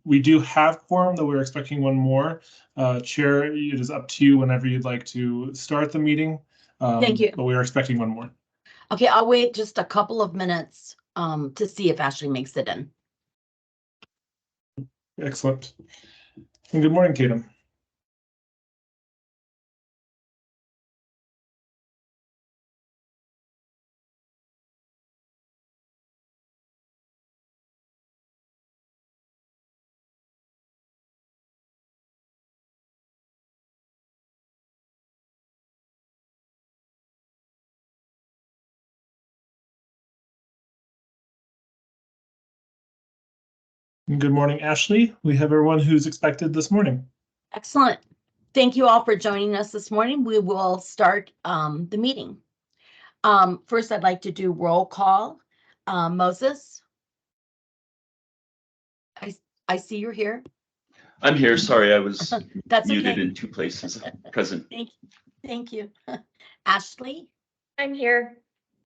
We do have quorum, though we're expecting one more. Chair, it is up to you whenever you'd like to start the meeting. Thank you. But we are expecting one more. Okay, I'll wait just a couple of minutes to see if Ashley makes it in. Excellent. And good morning, Tatum. Good morning, Ashley. We have everyone who's expected this morning. Excellent. Thank you all for joining us this morning. We will start the meeting. First, I'd like to do roll call. Moses? I see you're here. I'm here. Sorry, I was That's muted okay. in 2 places. Present. Thank you. Ashley? I'm here.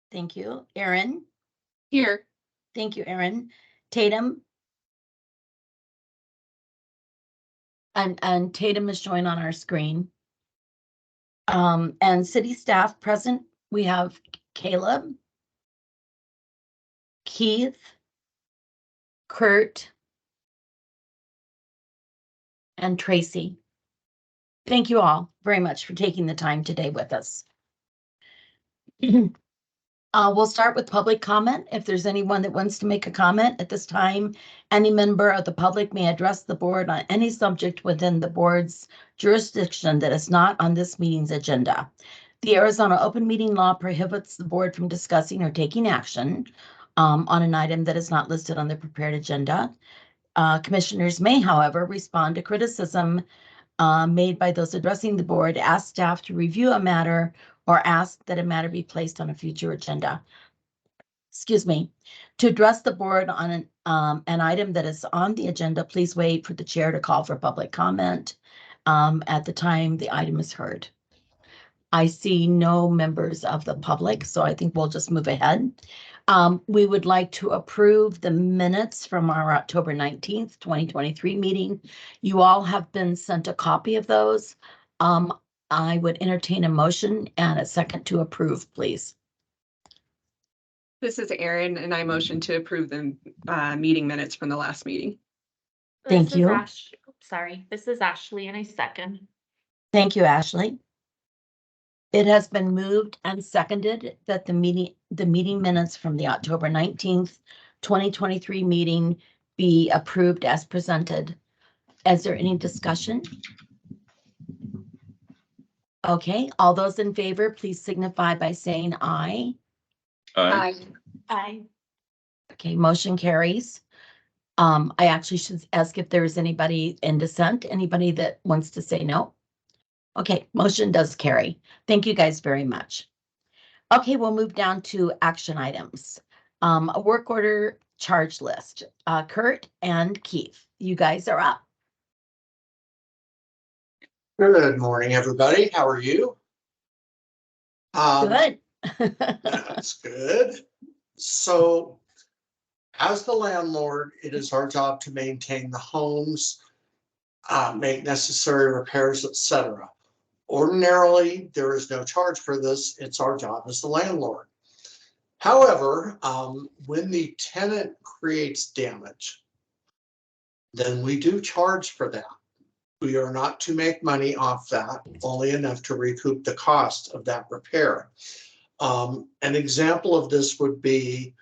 Thank you. Erin? Here. Thank you, Erin. Tatum? And Tatum is showing on our screen. And city staff present, we have Caleb, Keith, Kurt, and Tracy. Thank you all very much for taking the time today with us. We'll start with public comment. If there's anyone that wants to make a comment at this time, any member of the public may address the board on any subject within the board's jurisdiction that is not on this meeting's agenda. The Arizona open meeting law prohibits the board from discussing or taking action on an item that is not listed on the prepared agenda. Commissioners may, however, respond to criticism made by those addressing the board, ask staff to review a matter, or ask that a matter be placed on a future agenda. Excuse me. To address the board on an item that is on the agenda, please wait for the chair to call for public comment at the time the item is heard. I see no members of the public, so I think we'll just move ahead. We would like to approve the minutes from our October 19th, 2023 meeting. You all have been sent a copy of those. I would entertain a motion and a second to approve, please. This is Erin, and I motion to approve the meeting minutes from the last meeting. Thank you. This is Ashley, and I second. Thank you, Ashley. It has been moved and seconded that the meeting minutes from the October 19th, 2023 meeting be approved as presented. Is there any discussion? Okay, all those in favor, please signify by saying aye. Aye. Aye. Okay, motion carries. I actually should ask if there's anybody in dissent, anybody that wants to say no. Okay, motion does carry. Thank you guys very much. Okay, we'll move down to action items. A work order charge list. Kurt and Keith, you guys are up. Good morning, everybody. How are you? Good. That's good. So, as the landlord, it is our job to maintain the homes, make necessary repairs, etc. Ordinarily, there is no charge for this. It's our job as the landlord. However, when the tenant creates damage, then we do charge for that. We are not to make money off that, only enough to recoup the cost of that repair. An example of this would be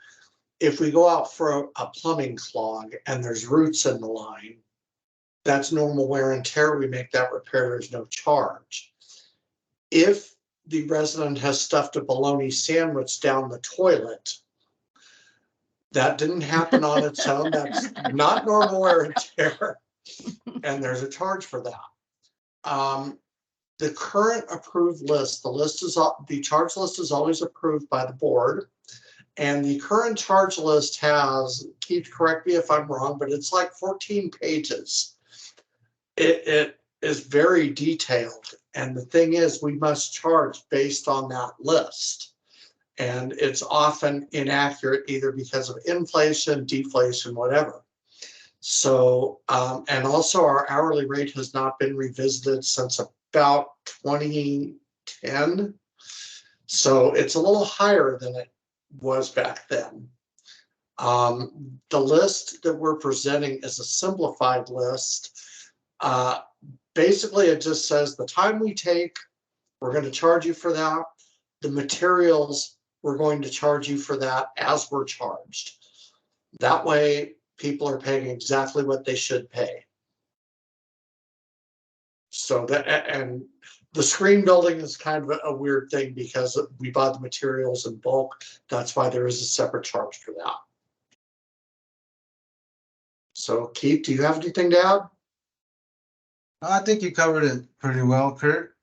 if we go out for a plumbing clog and there's roots in the line, that's normal wear and tear. We make that repair, there's no charge. If the resident has stuffed a bologna sandwich down the toilet, that didn't happen on its own. That's not normal wear and tear. And there's a charge for that. The current approved list, the charge list is always approved by the board. And the current charge list has, Keith, correct me if I'm wrong, but it's like 14 pages. It is very detailed. And the thing is, we must charge based on that list. And it's often inaccurate either because of inflation, deflation, whatever. So, and also our hourly rate has not been revisited since about 2010. So it's a little higher than it was back then. The list that we're presenting is a simplified list. Basically, it just says the time we take, we're going to charge you for that. The materials, we're going to charge you for that as we're charged. That way, people are paying exactly what they should pay. So that, and the screen building is kind of a weird thing because we bought the materials in bulk. That's why there is a separate charge for that. So Keith, do you have anything to add? I think you covered it pretty well, Kurt.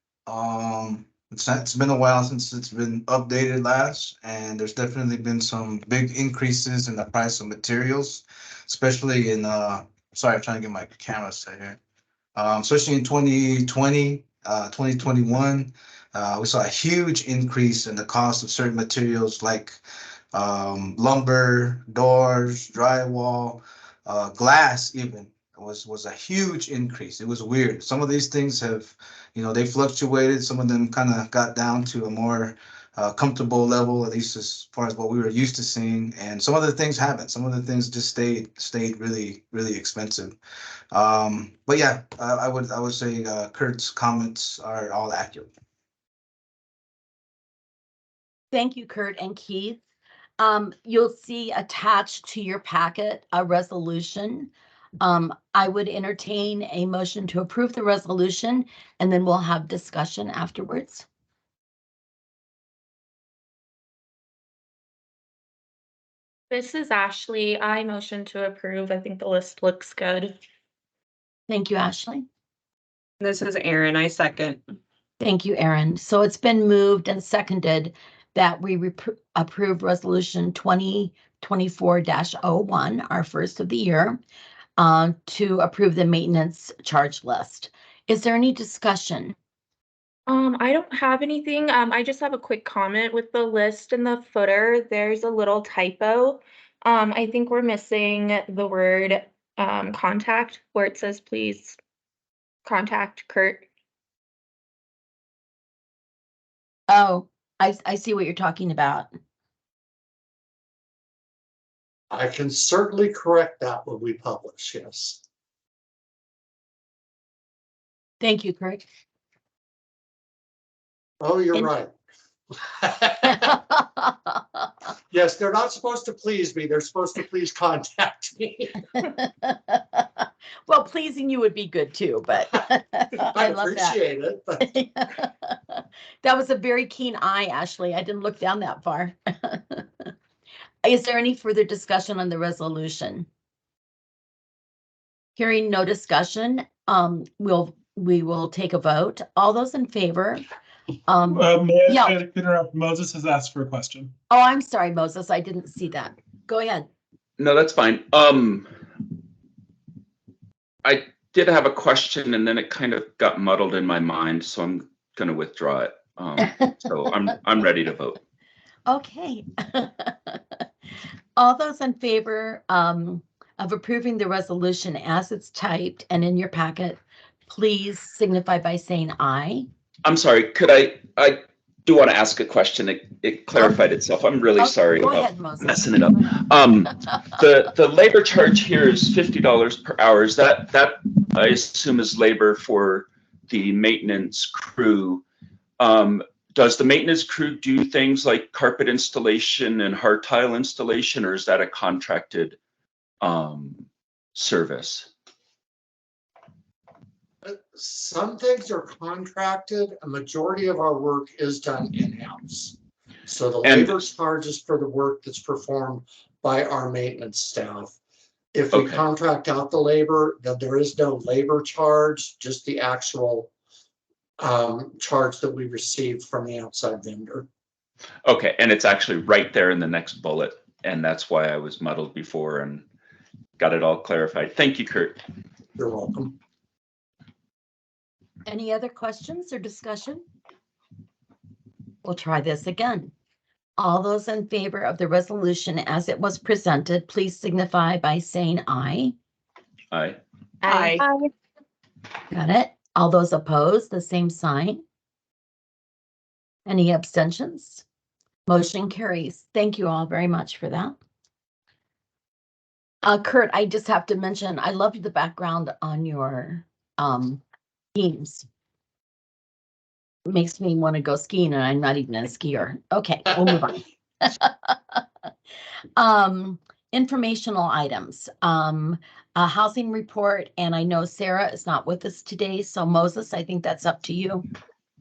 It's been a while since it's been updated last, and there's definitely been some big increases in the price of materials, especially in sorry, I'm trying to get my camera set here. Especially in 2020, 2021, we saw a huge increase in the cost of certain materials like lumber, doors, drywall, glass even was a huge increase. It was weird. Some of these things have, they fluctuated. Some of them kind of got down to a more comfortable level, at least as far as what we were used to seeing. And some of the things haven't. Some of the things just stayed really, really expensive. But yeah, I would say Kurt's comments are all accurate. Thank you, Kurt and Keith. You'll see attached to your packet a resolution. I would entertain a motion to approve the resolution, and then we'll have discussion afterwards. This is Ashley. I motion to approve. I think the list looks good. Thank you, Ashley. This is Erin. I second. Thank you, Erin. So it's been moved and seconded that we approve resolution 2024-01, our first of the year, to approve the maintenance charge list. Is there any discussion? I don't have anything. I just have a quick comment with the list in the footer. There's a little typo. I think we're missing the word contact where it says please contact Kurt. Oh, I see what you're talking about. I can certainly correct that when we publish, yes. Thank you, Kurt. Oh, you're And- right. Yes, they're not supposed to please me. They're supposed to please contact me. Well, pleasing you would be good too, but I I love appreciate it, but that. That was a very keen eye, Ashley. I didn't look down that far. Is there any further discussion on the resolution? Hearing no discussion, we will take a vote. All those in favor? May yeah. I interrupt? Moses has asked for a question. Oh, I'm sorry, Moses. I didn't see that. Go ahead. No, that's fine. I did have a question and then it kind of got muddled in my mind, so I'm going to withdraw it. So I'm ready to vote. Okay. All those in favor of approving the resolution as it's typed and in your packet, please signify by saying aye. I'm sorry, I do want to ask a question. It clarified itself. I'm really sorry Go about ahead, Moses. messing it up. The labor charge here is $50 per hour. Is that I assume is labor for the maintenance crew. Does the maintenance crew do things like carpet installation and hard tile installation, or is that a contracted service? some things are contracted. A majority of our work is done in-house. So the And- labor charges for the work that's performed by our maintenance staff. If we Okay. contract out the labor, then there is no labor charge, just the actual charge that we received from the outside vendor. Okay, and it's actually right there in the next bullet, and that's why I was muddled before and got it all clarified. Thank you, Kurt. You're welcome. Any other questions or discussion? We'll try this again. All those in favor of the resolution as it was presented, please signify by saying aye. Aye. Aye. Got it. All those opposed, the same sign. Any abstentions? Motion carries. Thank you all very much for that. Kurt, I just have to mention, I love the background on your teams. It makes me want to go skiing, and I'm not even a skier. Okay, we'll move on. Informational items, a housing report, and I know Sarah is not with us today, so Moses, I think that's up to you.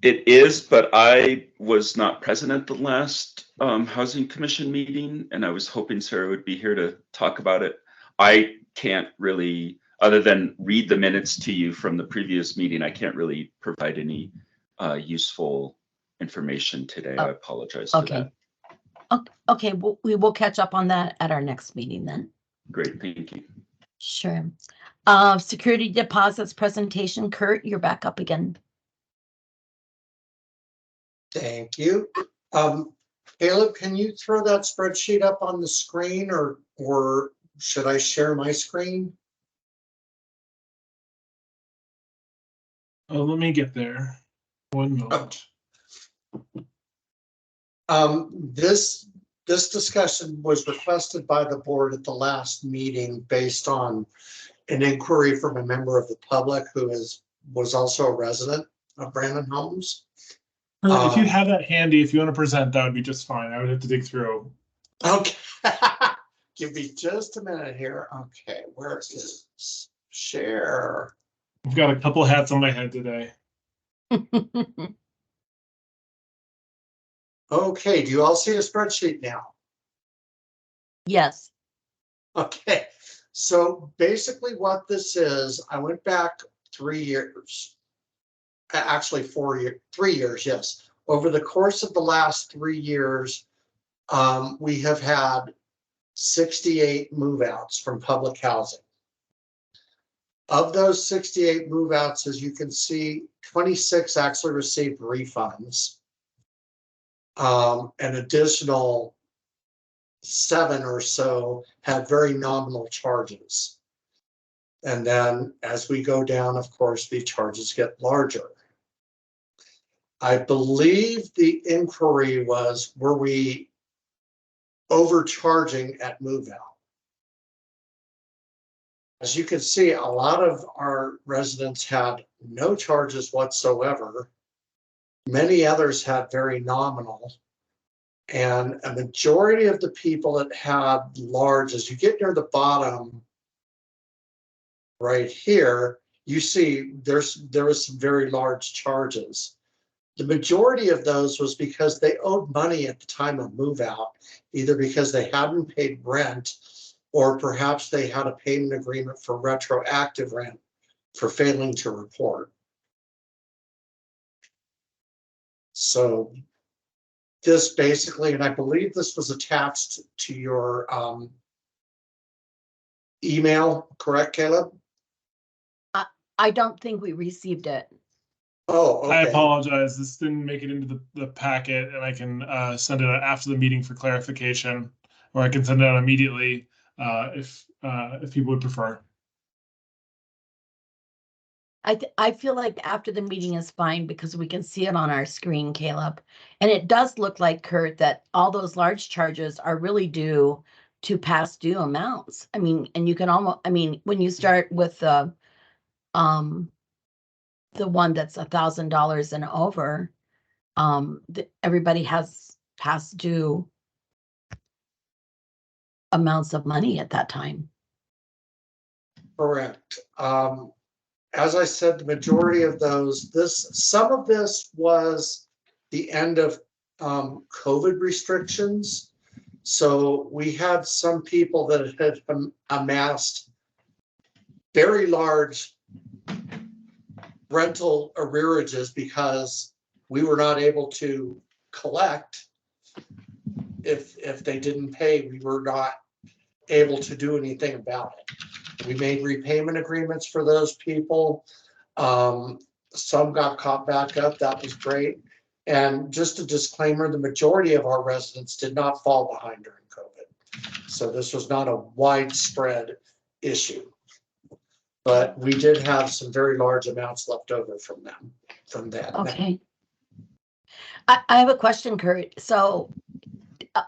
It is, but I was not present at the last Housing Commission meeting, and I was hoping Sarah would be here to talk about it. I can't really, other than read the minutes to you from the previous meeting, I can't really provide any useful information today. I apologize for Okay. that. Okay, we will catch up on that at our next meeting then. Great, thank you. Sure. Security deposits presentation, Kurt, you're back up again. Thank you. Caleb, can you throw that spreadsheet up on the screen, or should I share my screen? Oh, let me get there. One moment. This discussion was requested by the board at the last meeting based on an inquiry from a member of the public who was also a resident of Brandon Homes. If you have that handy, if you want to present, that would be just fine. I would have to dig through. Okay. Give me just a minute here. Okay, where is share? I've got a couple hats on my head today. Okay, do you all see a spreadsheet now? Yes. Okay, so basically what this is, I went back 3 years. Actually 3 years, yes. Over the course of the last 3 years, we have had 68 move-outs from public housing. Of those 68 move-outs, as you can see, 26 actually received refunds. An additional 7 or so had very nominal charges. And then as we go down, of course, the charges get larger. I believe the inquiry was, were we overcharging at move out? As you can see, a lot of our residents had no charges whatsoever. Many others had very nominal. And a majority of the people that had large, as you get near the bottom right here, you see there was some very large charges. The majority of those was because they owed money at the time of move out, either because they hadn't paid rent or perhaps they had a payment agreement for retroactive rent for failing to report. So this basically, and I believe this was attached to your email, correct, Caleb? I don't think we received it. Oh, okay. I apologize. This didn't make it into the packet, and I can send it out after the meeting for clarification, or I can send it out immediately if people would prefer. I feel like after the meeting is fine because we can see it on our screen, Caleb. And it does look like, Kurt, that all those large charges are really due to past due amounts. I mean, and you can almost, I mean, when you start with the one that's $1,000 and over, everybody has past due amounts of money at that time. Correct. As I said, the majority of those, some of this was the end of COVID restrictions. So we had some people that had amassed very large rental arrearages because we were not able to collect. If they didn't pay, we were not able to do anything about it. We made repayment agreements for those people. Some got caught back up. That was great. And just a disclaimer, the majority of our residents did not fall behind during COVID. So this was not a widespread issue. But we did have some very large amounts left over from them, from that. Okay. I have a question, Kurt. So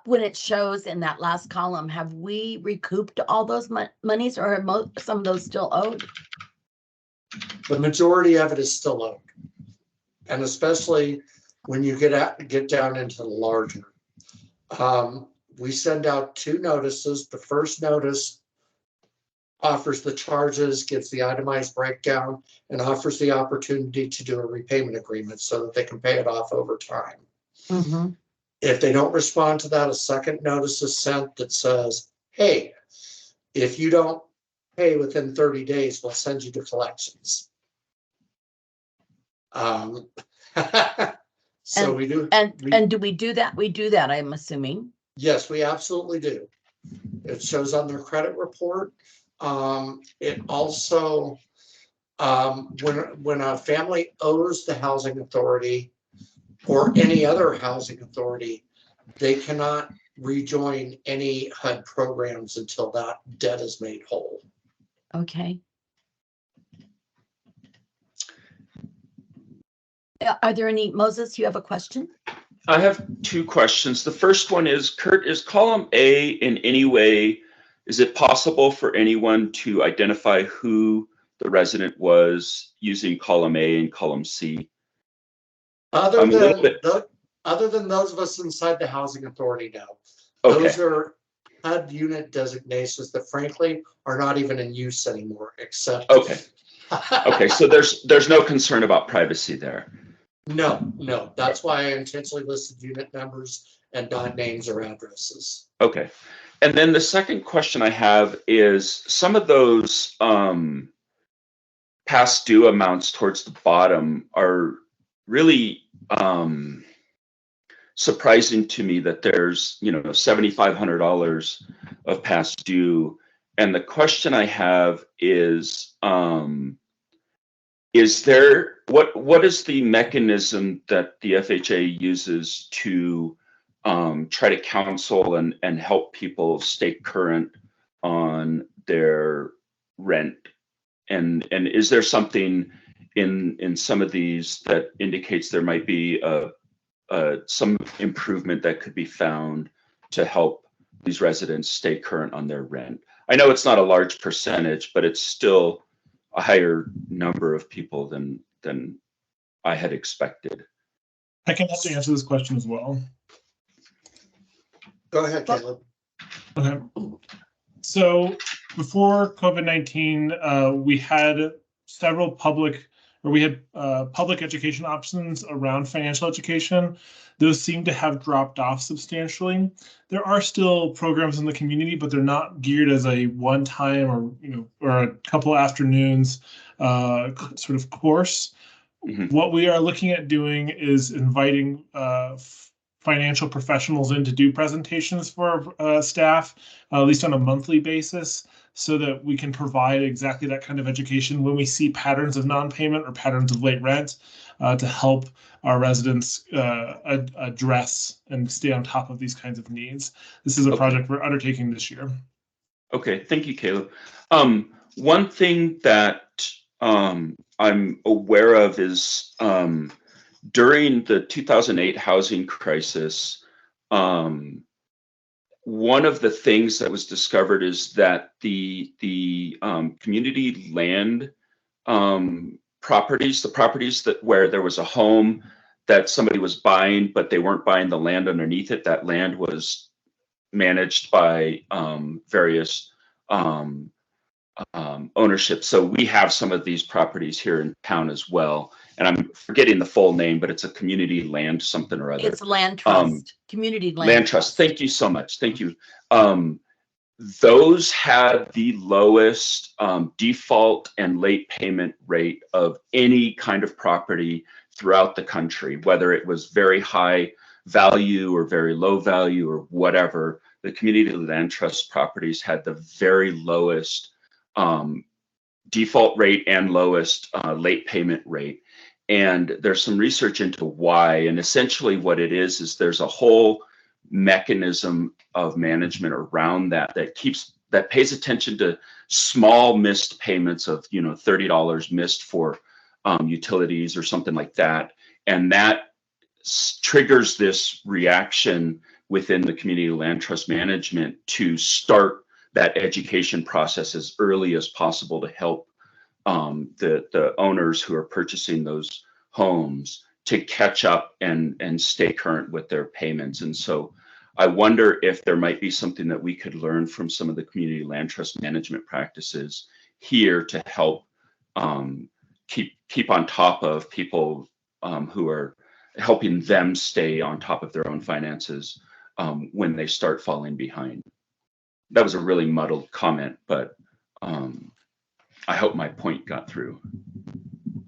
when it shows in that last column, have we recouped all those monies, or are some of those still owed? The majority of it is still owed. And especially when you get down into the larger. We send out 2 notices. The first notice offers the charges, gives the itemized breakdown, and offers the opportunity to do a repayment agreement so that they can pay it off over time. Mm-hmm. If they don't respond to that, a second notice is sent that says, hey, if you don't pay within 30 days, we'll send you to collections. So we do. And do we do that? We do that, I'm assuming. Yes, we absolutely do. It shows on their credit report. It also, when a family owes the housing authority or any other housing authority, they cannot rejoin any HUD programs until that debt is made whole. Okay. Are there any, Moses, you have a question? I have 2 questions. The first one is, Kurt, is column A in any way, is it possible for anyone to identify who the resident was using column A and column C? Other than those of us inside the housing authority now. Okay. Those are HUD unit designations that frankly are not even in use anymore, except. Okay. Okay, so there's no concern about privacy there. No, that's why I intentionally listed unit numbers and not names or addresses. Okay. And then the second question I have is some of those past due amounts towards the bottom are really surprising to me, that there's, $7,500 of past due. And the question I have is there, what is the mechanism that the FHA uses to try to counsel and help people stay current on their rent? And is there something in some of these that indicates there might be some improvement that could be found to help these residents stay current on their rent? I know it's not a large percentage, but it's still a higher number of people than I had expected. I can have to answer this question as well. Go ahead, Caleb. Okay. So before COVID-19, we had public education options around financial education. Those seem to have dropped off substantially. There are still programs in the community, but they're not geared as a one-time or a couple afternoons sort of course. Mm-hmm. What we are looking at doing is inviting financial professionals in to do presentations for staff, at least on a monthly basis, so that we can provide exactly that kind of education when we see patterns of non-payment or patterns of late rent, to help our residents address and stay on top of these kinds of needs. This is a project we're undertaking this year. Okay, thank you, Caleb. One thing that I'm aware of is during the 2008 housing crisis, one of the things that was discovered is that the community land properties, the properties where there was a home that somebody was buying, but they weren't buying the land underneath it. That land was managed by various ownership. So we have some of these properties here in town as well. And I'm forgetting the full name, but it's a community land something or other. It's land trust, community land trust. Thank you so much. Thank you. Those had the lowest default and late payment rate of any kind of property throughout the country, whether it was very high value or very low value or whatever. The community land trust properties had the very lowest default rate and lowest late payment rate. And there's some research into why. And essentially what it is there's a whole mechanism of management around that keeps that pays attention to small missed payments of, you know, $30 missed for utilities or something like that. And that triggers this reaction within the community land trust management to start that education process as early as possible to help the owners who are purchasing those homes to catch up and stay current with their payments. And so I wonder if there might be something that we could learn from some of the community land trust management practices here to help keep on top of people who are helping them stay on top of their own finances when they start falling behind. That was a really muddled comment, but I hope my point got through.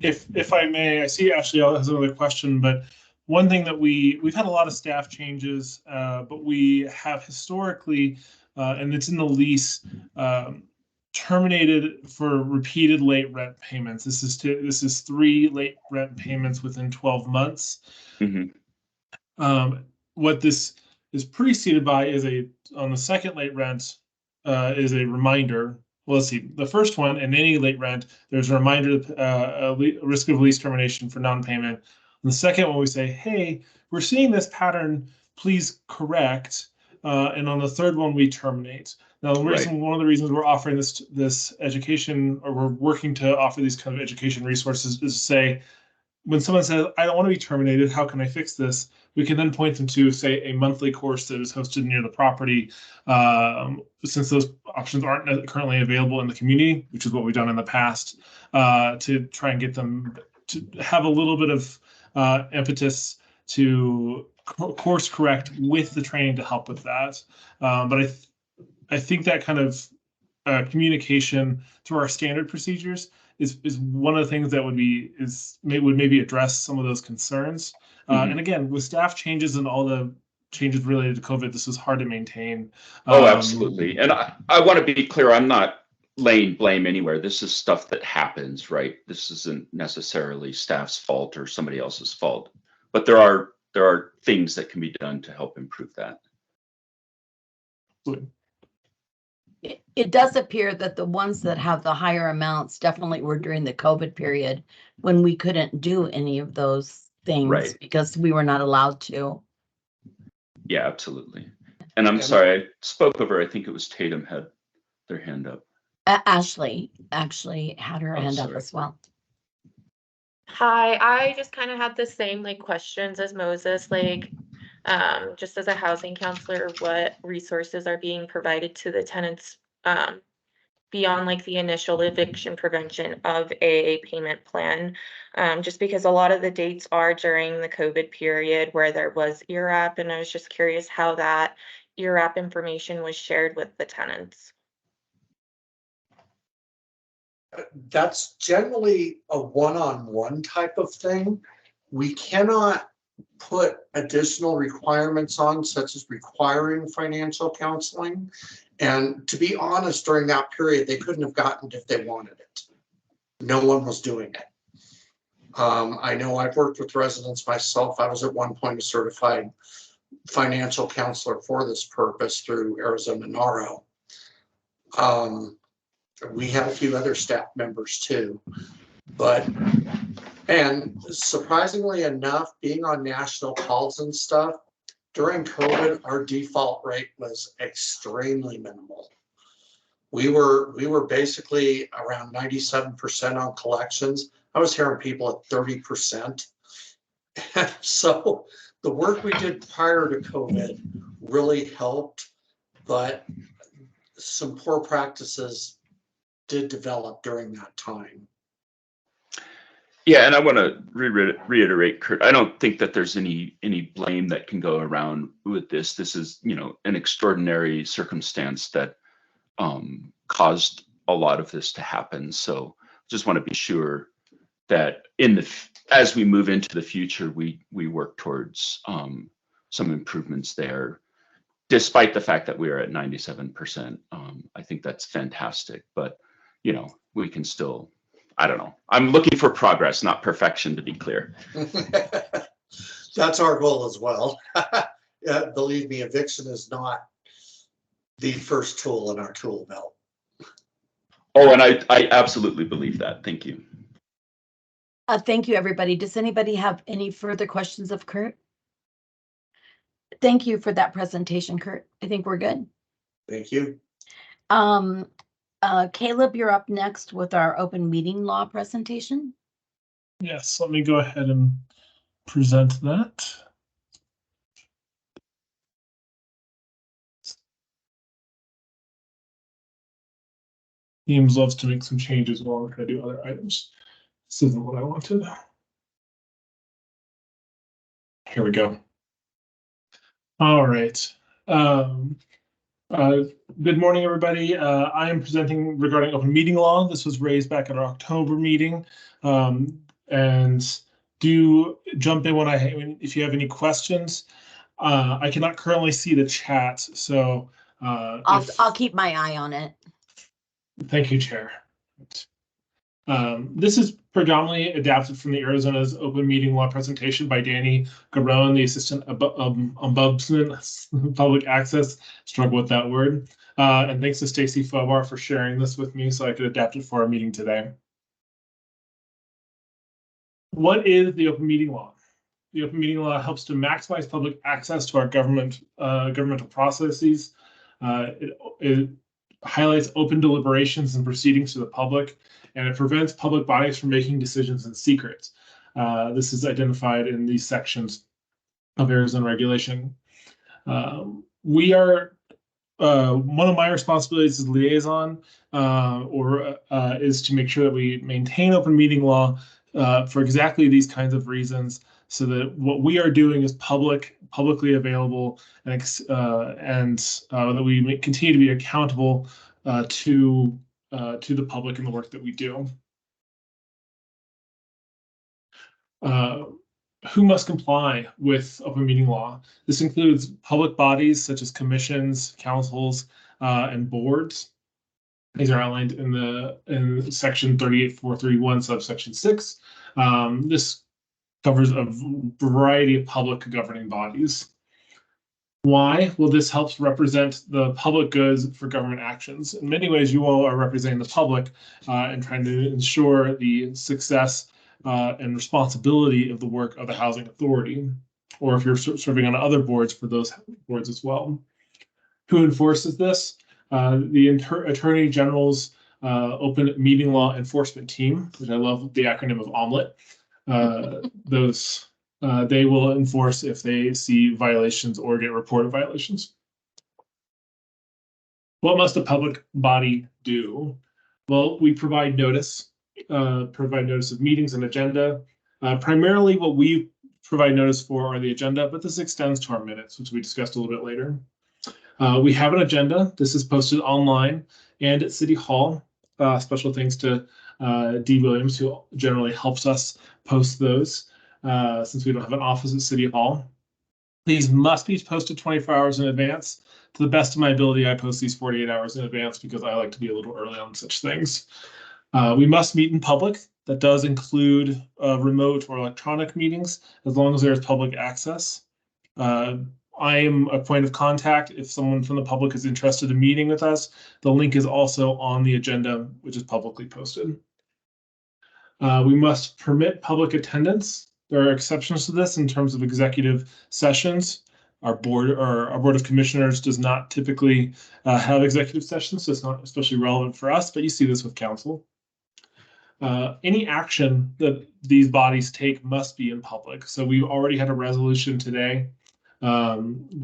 If I may, I see Ashley has another question, but one thing that we've had a lot of staff changes, but we have historically, and it's in the lease, terminated for repeated late rent payments. This is 3 late rent payments within 12 months. Mm-hmm. What this is preceded by is on the second late rent is a reminder. Well, let's see. The first one, in any late rent, there's a reminder, risk of lease termination for non-payment. And the second one, we say, hey, we're seeing this pattern, please correct. And on the third one, we terminate. Now, one of the reasons we're offering this education, or we're working to offer these kind of education resources, is to say, when someone says, I don't want to be terminated, how can I fix this? We can then point them to, say, a monthly course that is hosted near the property, since those options aren't currently available in the community, which is what we've done in the past, to try and get them to have a little bit of impetus to course correct with the training to help with that. But I think that kind of communication through our standard procedures is one of the things that would maybe address some of those concerns. Mm-hmm. And again, with staff changes and all the changes related to COVID, this is hard to maintain. Oh, absolutely. And I want to be clear, I'm not laying blame anywhere. This is stuff that happens, right? This isn't necessarily staff's fault or somebody else's fault, but there are things that can be done to help improve that. It does appear that the ones that have the higher amounts definitely were during the COVID period when we couldn't do any of those things because we were not allowed to. Yeah, absolutely. And I'm sorry, I spoke over, I think it was Tatum had their hand up. Ashley actually had her hand up as well. Hi, I just kind of had the same questions as Moses, just as a housing counselor, what resources are being provided to the tenants beyond the initial eviction prevention of a payment plan, just because a lot of the dates are during the COVID period where there was ERAP, and I was just curious how that ERAP information was shared with the tenants. That's generally a one-on-one type of thing. We cannot put additional requirements on, such as requiring financial counseling. And to be honest, during that period, they couldn't have gotten it if they wanted it. No one was doing it. I know I've worked with residents myself. I was at one point a certified financial counselor for this purpose through Arizona NARO. We have a few other staff members too, and surprisingly enough, being on national calls and stuff, during COVID, our default rate was extremely minimal. We were basically around 97% on collections. I was hearing people at 30%. So the work we did prior to COVID really helped, but some poor practices did develop during that time. Yeah, and I want to reiterate, Kurt, I don't think that there's any blame that can go around with this. This is, an extraordinary circumstance that caused a lot of this to happen. So just want to be sure that as we move into the future, we work towards some improvements there. Despite the fact that we are at 97%, I think that's fantastic. But we can still, I don't know. I'm looking for progress, not perfection, to be clear. That's our goal as well. Believe me, eviction is not the first tool in our tool belt. Oh, and I absolutely believe that. Thank you. Thank you, everybody. Does anybody have any further questions of Kurt? Thank you for that presentation, Kurt. I think we're good. Thank you. Caleb, you're up next with our open meeting law presentation. Yes, let me go ahead and present that. Teams loves to make some changes while we're trying to do other items. This isn't what I wanted. Here we go. All right. Good morning, everybody. I am presenting regarding open meeting law. This was raised back at our October meeting. And do jump in if you have any questions. I cannot currently see the chat, so I'll keep my eye on it. Thank you, Chair. This is predominantly adapted from the Arizona's open meeting law presentation by Danny Garone, the Assistant Ombudsman, Public Access. Struggle with that word. And thanks to Stacy Fobar for sharing this with me so I could adapt it for our meeting today. What is the open meeting law? The open meeting law helps to maximize public access to our governmental processes. It highlights open deliberations and proceedings to the public, and it prevents public bodies from making decisions in secret. This is identified in these sections of Arizona regulation. We are, one of my responsibilities as liaison is to make sure that we maintain open meeting law for exactly these kinds of reasons, so that what we are doing is publicly available, and that we continue to be accountable to the public in the work that we do. Who must comply with open meeting law? This includes public bodies such as commissions, councils, and boards. These are outlined in section 38431, subsection 6. This covers a variety of public governing bodies. Why? Well, this helps represent the public goods for government actions. In many ways, you all are representing the public and trying to ensure the success and responsibility of the work of the Housing Authority, or if you're serving on other boards, for those boards as well. Who enforces this? The Attorney General's Open Meeting Law Enforcement Team, which I love the acronym of OMLET. They will enforce if they see violations or get reported violations. What must a public body do? Well, we provide notice of meetings and agenda. Primarily what we provide notice for are the agenda, but this extends to our minutes, which we discussed a little bit later. We have an agenda. This is posted online and at City Hall. Special thanks to Dee Williams, who generally helps us post those, since we don't have an office at City Hall. These must be posted 24 hours in advance. To the best of my ability, I post these 48 hours in advance because I like to be a little early on such things. We must meet in public. That does include remote or electronic meetings, as long as there's public access. I am a point of contact if someone from the public is interested in meeting with us. The link is also on the agenda, which is publicly posted. We must permit public attendance. There are exceptions to this in terms of executive sessions. Our board of commissioners does not typically have executive sessions, so it's not especially relevant for us, but you see this with council. Any action that these bodies take must be in public. So we already had a resolution today for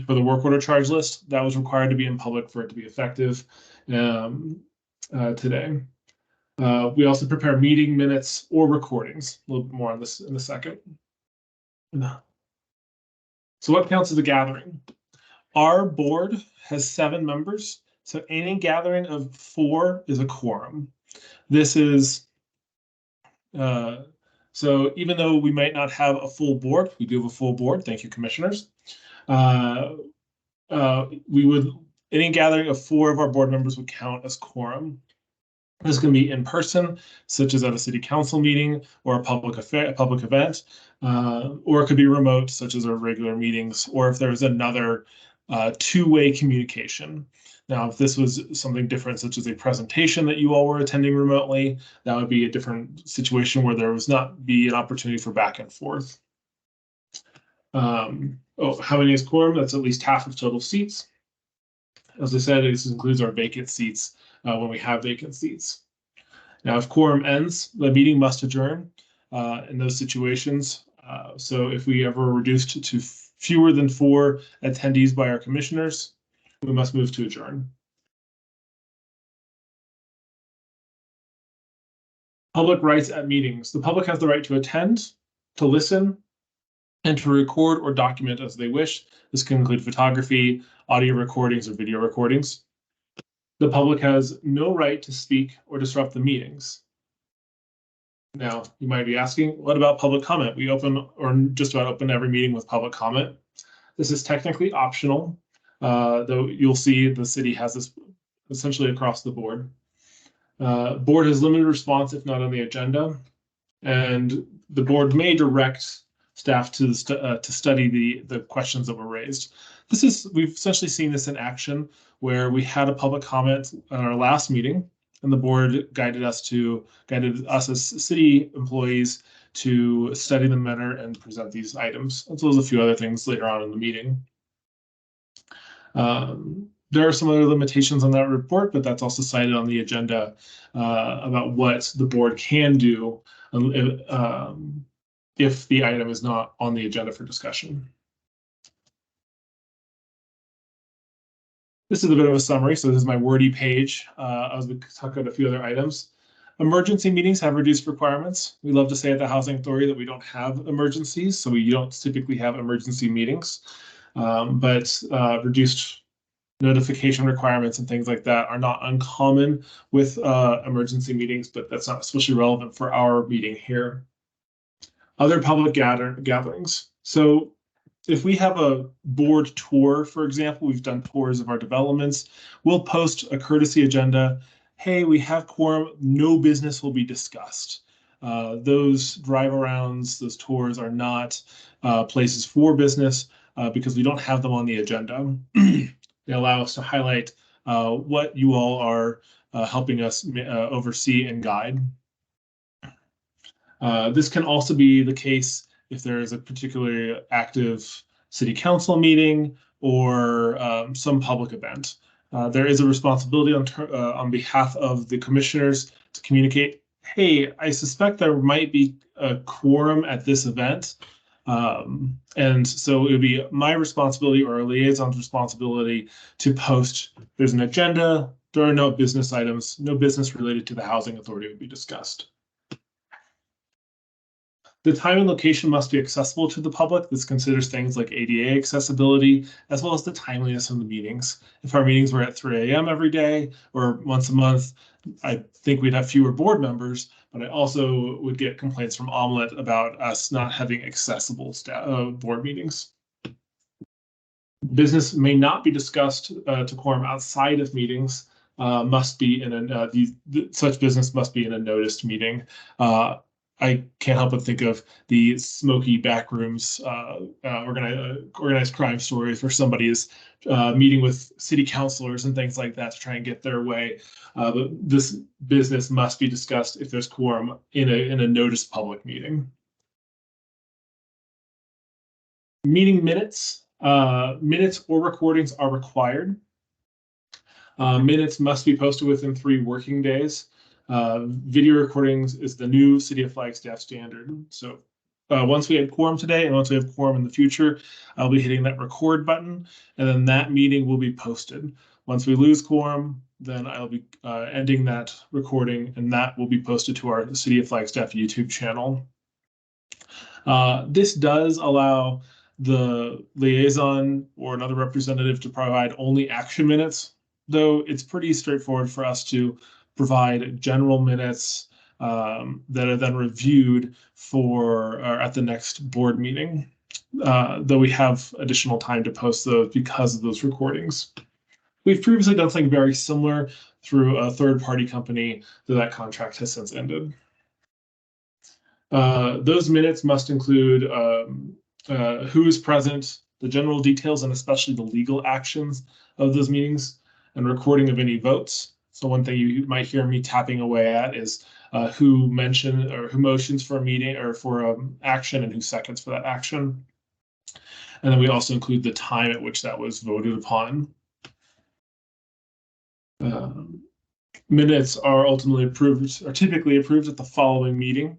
the work order charge list that was required to be in public for it to be effective today. We also prepare meeting minutes or recordings. A little bit more on this in a second. So what counts as a gathering? Our board has 7 members, so any gathering of 4 is a quorum. This is so even though we might not have a full board, we do have a full board. Thank you, commissioners. Any gathering of 4 of our board members would count as quorum. This can be in person, such as at a city council meeting or a public event, or it could be remote, such as our regular meetings, or if there's another two-way communication. Now, if this was something different, such as a presentation that you all were attending remotely, that would be a different situation where there was not be an opportunity for back and forth. How many is quorum? That's at least half of total seats. As I said, this includes our vacant seats when we have vacant seats. Now, if quorum ends, the meeting must adjourn in those situations. So if we ever reduced to fewer than 4 attendees by our commissioners, we must move to adjourn. Public rights at meetings. The public has the right to attend, to listen, and to record or document as they wish. This can include photography, audio recordings, or video recordings. The public has no right to speak or disrupt the meetings. Now, you might be asking, what about public comment? We open, or just about open, every meeting with public comment. This is technically optional, though you'll see the city has this essentially across the board. Board has limited response if not on the agenda, and the board may direct staff to study the questions that were raised. We've essentially seen this in action where we had a public comment at our last meeting, and the board guided us as city employees to study the matter and present these items, as well as a few other things later on in the meeting. There are some other limitations on that report, but that's also cited on the agenda about what the board can do if the item is not on the agenda for discussion. This is a bit of a summary, so this is my wordy page. As we talk about a few other items. Emergency meetings have reduced requirements. We love to say at the Housing Authority that we don't have emergencies, so we don't typically have emergency meetings, but reduced notification requirements and things like that are not uncommon with emergency meetings, but that's not especially relevant for our meeting here. Other public gatherings. So if we have a board tour, for example, we've done tours of our developments, we'll post a courtesy agenda. Hey, we have quorum, no business will be discussed. Those drive-arounds, those tours are not places for business because we don't have them on the agenda. They allow us to highlight what you all are helping us oversee and guide. This can also be the case if there is a particularly active city council meeting or some public event. There is a responsibility on behalf of the commissioners to communicate, hey, I suspect there might be a quorum at this event. And so it would be my responsibility or a liaison's responsibility to post, there's an agenda, there are no business items, no business related to the Housing Authority would be discussed. The time and location must be accessible to the public. This considers things like ADA accessibility, as well as the timeliness of the meetings. If our meetings were at 3 a.m. every day or once a month, I think we'd have fewer board members, but I also would get complaints from Omelette about us not having accessible board meetings. Business may not be discussed to quorum outside of meetings. Such business must be in a noticed meeting. I can't help but think of the smoky backrooms organized crime stories where somebody is meeting with city councilors and things like that to try and get their way. But this business must be discussed if there's quorum in a noticed public meeting. Meeting minutes. Minutes or recordings are required. Minutes must be posted within 3 working days. Video recordings is the new City of Flagstaff standard. So once we had quorum today and once we have quorum in the future, I'll be hitting that record button and then that meeting will be posted. Once we lose quorum, then I'll be ending that recording and that will be posted to our City of Flagstaff YouTube channel. This does allow the liaison or another representative to provide only action minutes, though it's pretty straightforward for us to provide general minutes that are then reviewed for at the next board meeting, though we have additional time to post those because of those recordings. We've previously done something very similar through a third-party company, though that contract has since ended. Those minutes must include who is present, the general details and especially the legal actions of those meetings, and recording of any votes. So one thing you might hear me tapping away at is who mentioned or who motions for a meeting or for action and who seconds for that action. And then we also include the time at which that was voted upon. Minutes are typically approved at the following meeting,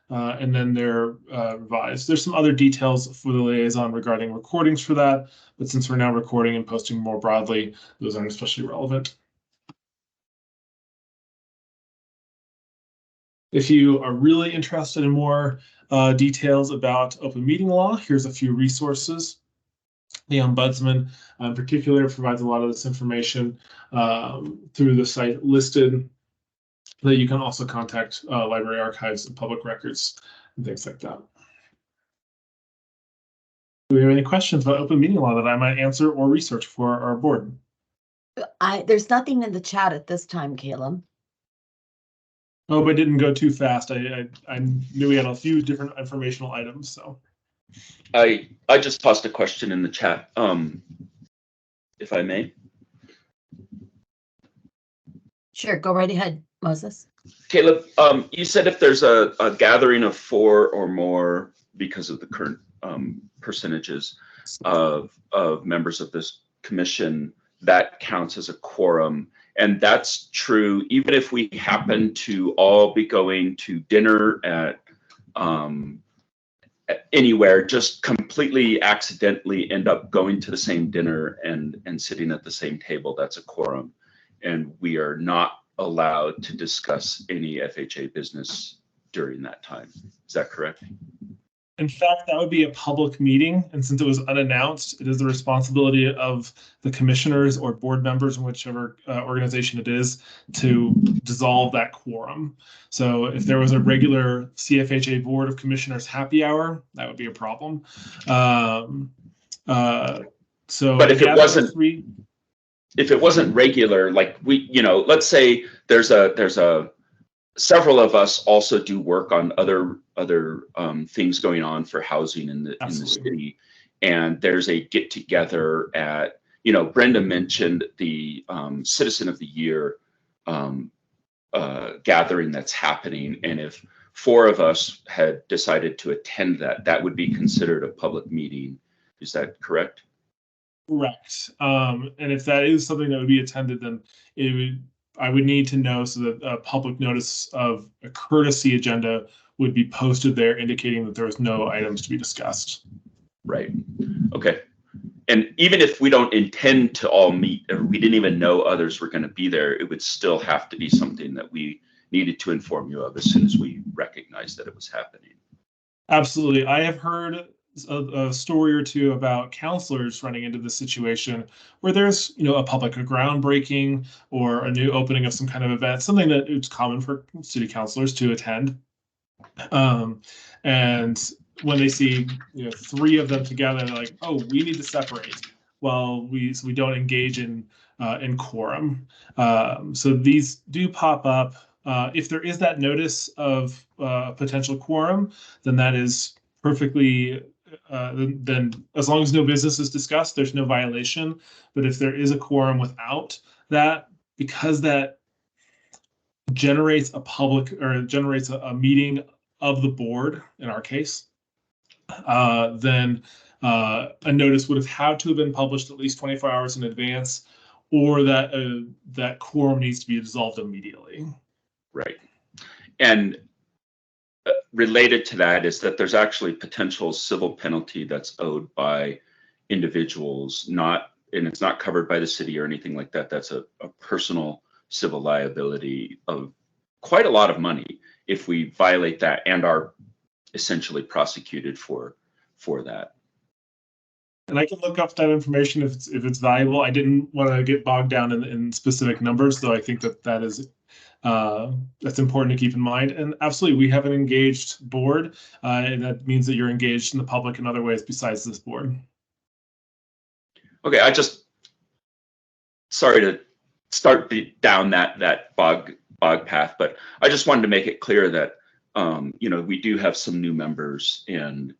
and then they're revised. There's some other details for the liaison regarding recordings for that, but since we're now recording and posting more broadly, those aren't especially relevant. If you are really interested in more details about open meeting law, here's a few resources. The Ombudsman in particular provides a lot of this information through the site listed. That you can also contact library archives and public records and things like that. Do we have any questions about open meeting law that I might answer or research for our board? There's nothing in the chat at this time, Caleb. Oh, but I didn't go too fast. I knew we had a few different informational items, so. I just tossed a question in the chat, if I may. Sure, go right ahead, Moses. Caleb, you said if there's a gathering of 4 or more, because of the current percentages of members of this commission, that counts as a quorum. And that's true even if we happen to all be going to dinner at anywhere, just completely accidentally end up going to the same dinner and sitting at the same table. That's a quorum. And we are not allowed to discuss any FHA business during that time. Is that correct? In fact, that would be a public meeting. And since it was unannounced, it is the responsibility of the commissioners or board members in whichever organization it is to dissolve that quorum. So if there was a regular CFHA Board of Commissioners happy hour, that would be a problem. But if it wasn't regular, like let's say there's several of us also do work on other things going on for housing in the city, and there's a get together at Brenda mentioned the Citizen of the Year gathering that's happening, and if 4 of us had decided to attend that would be considered a public meeting. Is that correct? Correct. And if that is something that would be attended, then I would need to know so that a public notice of a courtesy agenda would be posted there indicating that there was no items to be discussed. Right. Okay. And even if we don't intend to all meet, or we didn't even know others were going to be there, it would still have to be something that we needed to inform you of as soon as we recognized that it was happening. Absolutely. I have heard a story or two about counselors running into this situation where there's a public groundbreaking or a new opening of some kind of event, something that it's common for city councilors to attend, and when they see 3 of them together, they're like, oh, we need to separate. Well, we don't engage in quorum. So these do pop up. If there is that notice of potential quorum, then that is perfectly then as long as no business is discussed, there's no violation. But if there is a quorum without that, because that generates a meeting of the board, in our case, then a notice would have had to have been published at least 24 hours in advance, or that quorum needs to be dissolved immediately. Right. And related to that is that there's actually potential civil penalty that's owed by individuals, and it's not covered by the city or anything like that. That's a personal civil liability of quite a lot of money if we violate that and are essentially prosecuted for that. And I can look up that information if it's valuable. I didn't want to get bogged down in specific numbers, though I think that is that's important to keep in mind. And absolutely, we have an engaged board, and that means that you're engaged in the public in other ways besides this board. Okay, sorry to start down that bog path, but I just wanted to make it clear that we do have some new members, and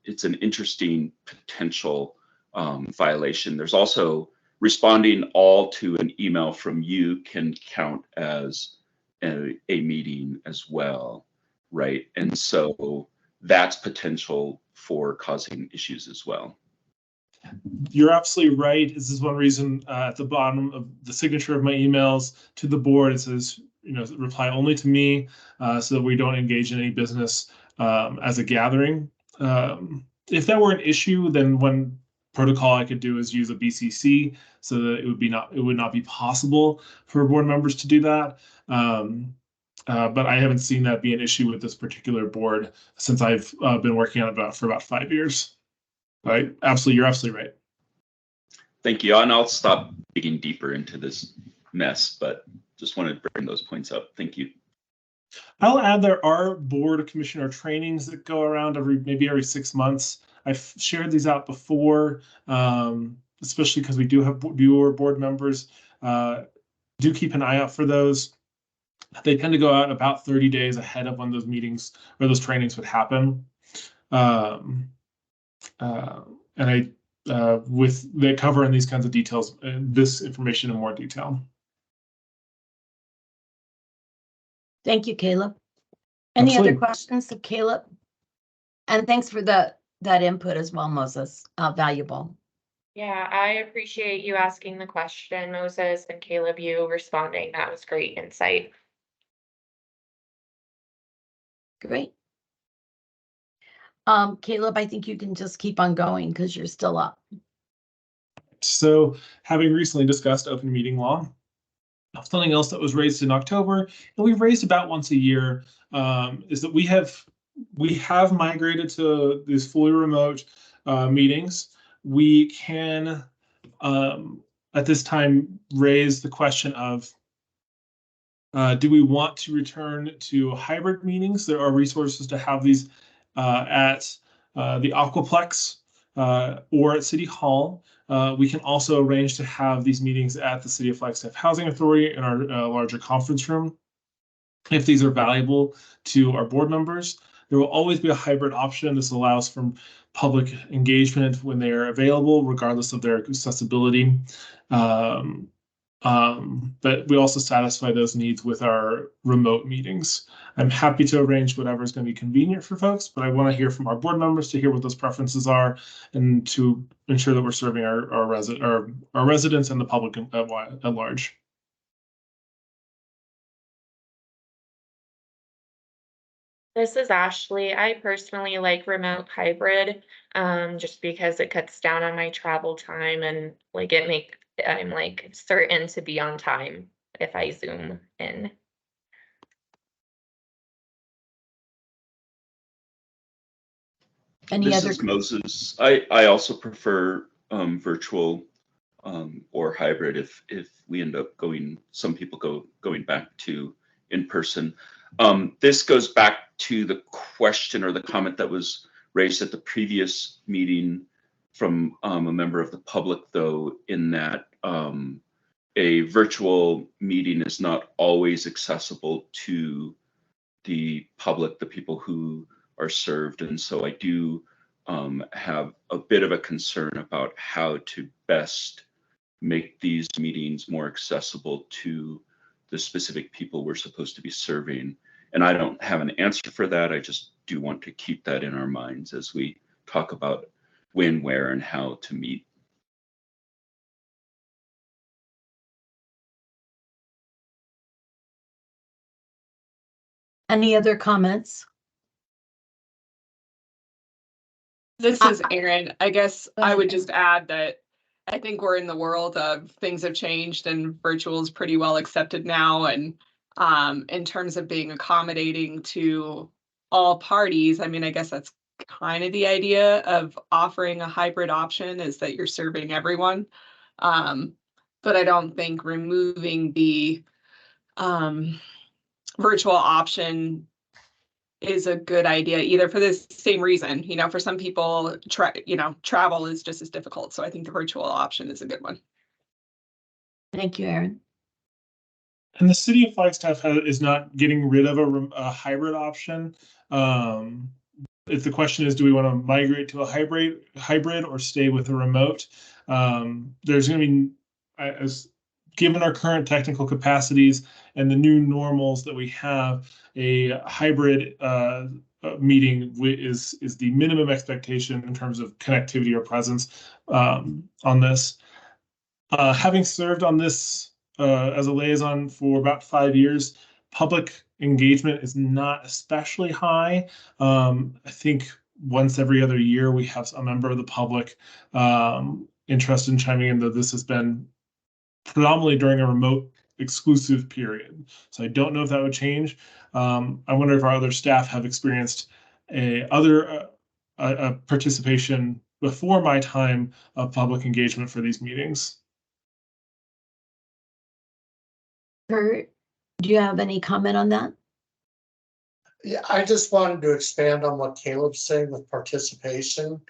it's an interesting potential violation. There's also responding all to an email from you can count as a meeting as well, right? And so that's potential for causing issues as well. You're absolutely right. This is one reason at the bottom of the signature of my emails to the board, it says, reply only to me, so that we don't engage in any business as a gathering. If that were an issue, then one protocol I could do is use a BCC so that it would not be possible for board members to do that. But I haven't seen that be an issue with this particular board since I've been working on it for about 5 years. Right? Absolutely, you're absolutely right. Thank you. And I'll stop digging deeper into this mess, but just wanted to bring those points up. Thank you. I'll add there are board commissioner trainings that go around maybe every 6 months. I've shared these out before, especially because we do have newer board members. Do keep an eye out for those. They tend to go out about 30 days ahead of when those meetings or those trainings would happen. And with they cover in these kinds of details, this information in more detail. Thank you, Caleb. Any Absolutely. other questions of Caleb? And thanks for that input as well, Moses. Valuable. Yeah, I appreciate you asking the question, Moses, and Caleb, you responding. That was great insight. Great. Caleb, I think you can just keep on going because you're still up. So, having recently discussed open meeting law, something else that was raised in October, and we've raised about once a year, is that we have migrated to these fully remote meetings. We can, at this time, raise the question of, do we want to return to hybrid meetings? There are resources to have these at the Aquaplex or at City Hall. We can also arrange to have these meetings at the City of Flagstaff Housing Authority in our larger conference room. If these are valuable to our board members, there will always be a hybrid option. This allows for public engagement when they are available, regardless of their accessibility. But we also satisfy those needs with our remote meetings. I'm happy to arrange whatever is going to be convenient for folks, but I want to hear from our board members to hear what those preferences are and to ensure that we're serving our residents and the public at large. This is Ashley. I personally like remote hybrid, just because it cuts down on my travel time and I'm like certain to be on time if I Zoom in. This is Moses. I also prefer virtual or hybrid if we end up some people going back to in person. This goes back to the question or the comment that was raised at the previous meeting from a member of the public, though, in that a virtual meeting is not always accessible to the public, the people who are served. And so I do have a bit of a concern about how to best make these meetings more accessible to the specific people we're supposed to be serving. And I don't have an answer for that. I just do want to keep that in our minds as we talk about when, where, and how to meet. Any other comments? This is Erin. I guess I would just add that I think we're in the world of things have changed and virtual is pretty well accepted now. And in terms of being accommodating to all parties, I mean, I guess that's kind of the idea of offering a hybrid option, is that you're serving everyone. But I don't think removing the virtual option is a good idea either, for this same reason. For some people, travel is just as difficult. So I think the virtual option is a good one. Thank you, Erin. And the City of Flagstaff is not getting rid of a hybrid option. if the question is, do we want to migrate to a hybrid or stay with a remote? There's going to be, as given our current technical capacities and the new normals that we have, a hybrid meeting is the minimum expectation in terms of connectivity or presence on this. Having served on this as a liaison for about 5 years, public engagement is not especially high. I think once every other year we have a member of the public interested in chiming in, that this has been predominantly during a remote exclusive period. So I don't know if that would change. I wonder if our other staff have experienced a participation before my time of public engagement for these meetings. Kurt, do you have any comment on that? Yeah, I just wanted to expand on what Caleb's saying with participation.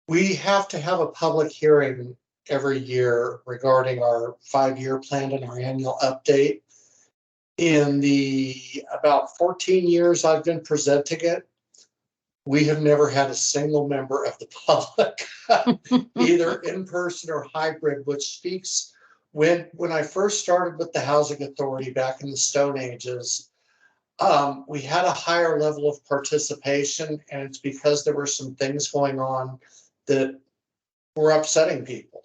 We have to have a public hearing every year regarding our 5-year plan and our annual update. In the about 14 years I've been presenting it, we have never had a single member of the public, either in person or hybrid, which speaks when I first started with the Housing Authority back in the Stone Ages, we had a higher level of participation, and it's because there were some things going on that were upsetting people.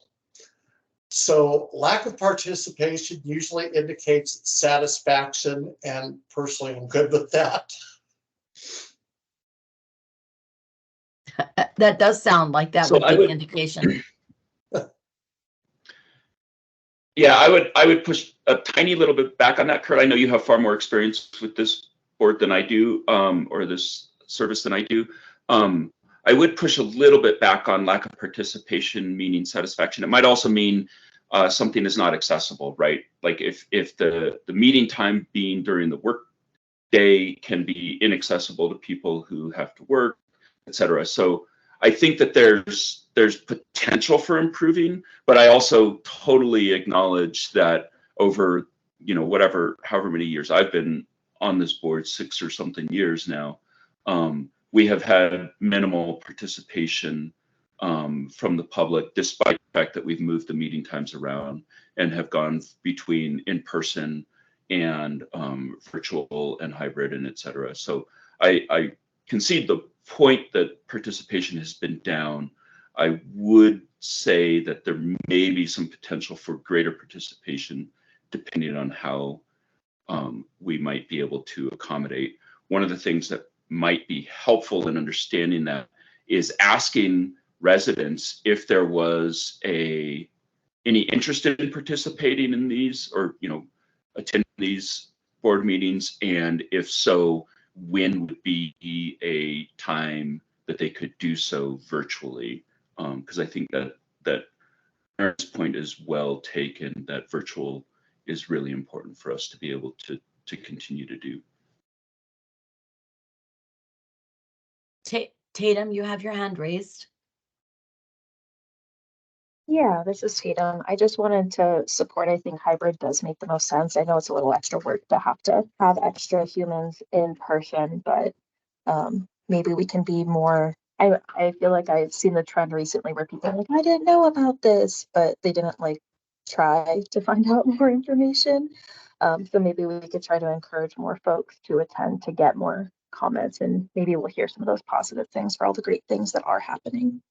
So lack of participation usually indicates satisfaction, and personally I'm good with that. That does sound like that So would be the indication. Yeah, I would push a tiny little bit back on that, Kurt. I know you have far more experience with this board than I do, or this service than I do. I would push a little bit back on lack of participation meaning satisfaction. It might also mean something is not accessible, right? Like if the meeting time being during the work day can be inaccessible to people who have to work, etc. So I think that there's potential for improving, but I also totally acknowledge that over, however many years I've been on this board, 6 or something years now, we have had minimal participation from the public, despite the fact that we've moved the meeting times around and have gone between in-person and virtual and hybrid and etc. So I concede the point that participation has been down. I would say that there may be some potential for greater participation depending on how we might be able to accommodate. One of the things that might be helpful in understanding that is asking residents if there was any interest in participating in these or attending these board meetings, and if so, when would be a time that they could do so virtually? Because I think that Aaron's point is well taken, that virtual is really important for us to be able to continue to do. Tatum, you have your hand raised. Yeah, this is Tatum. I just wanted to support. I think hybrid does make the most sense. I know it's a little extra work to have extra humans in person, but maybe we can be more. I feel like I've seen the trend recently where people are like, I didn't know about this, but they didn't try to find out more information. So maybe we could try to encourage more folks to attend to get more comments, and maybe we'll hear some of those positive things for all the great things that are happening.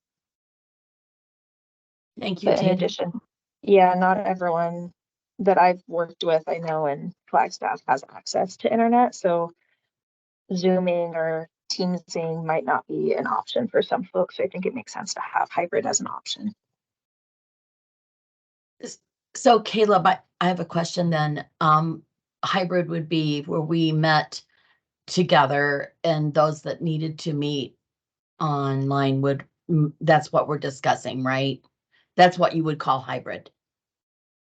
Thank you, But in addition, yeah, not everyone that I've worked with, I know in Flagstaff has access to internet. So Zooming or Teamsing might not be an option for some folks. So I think it makes sense to have hybrid as an option. So Caleb, I have a question then. Hybrid would be where we met together, and those that needed to meet online that's what we're discussing, right? That's what you would call hybrid.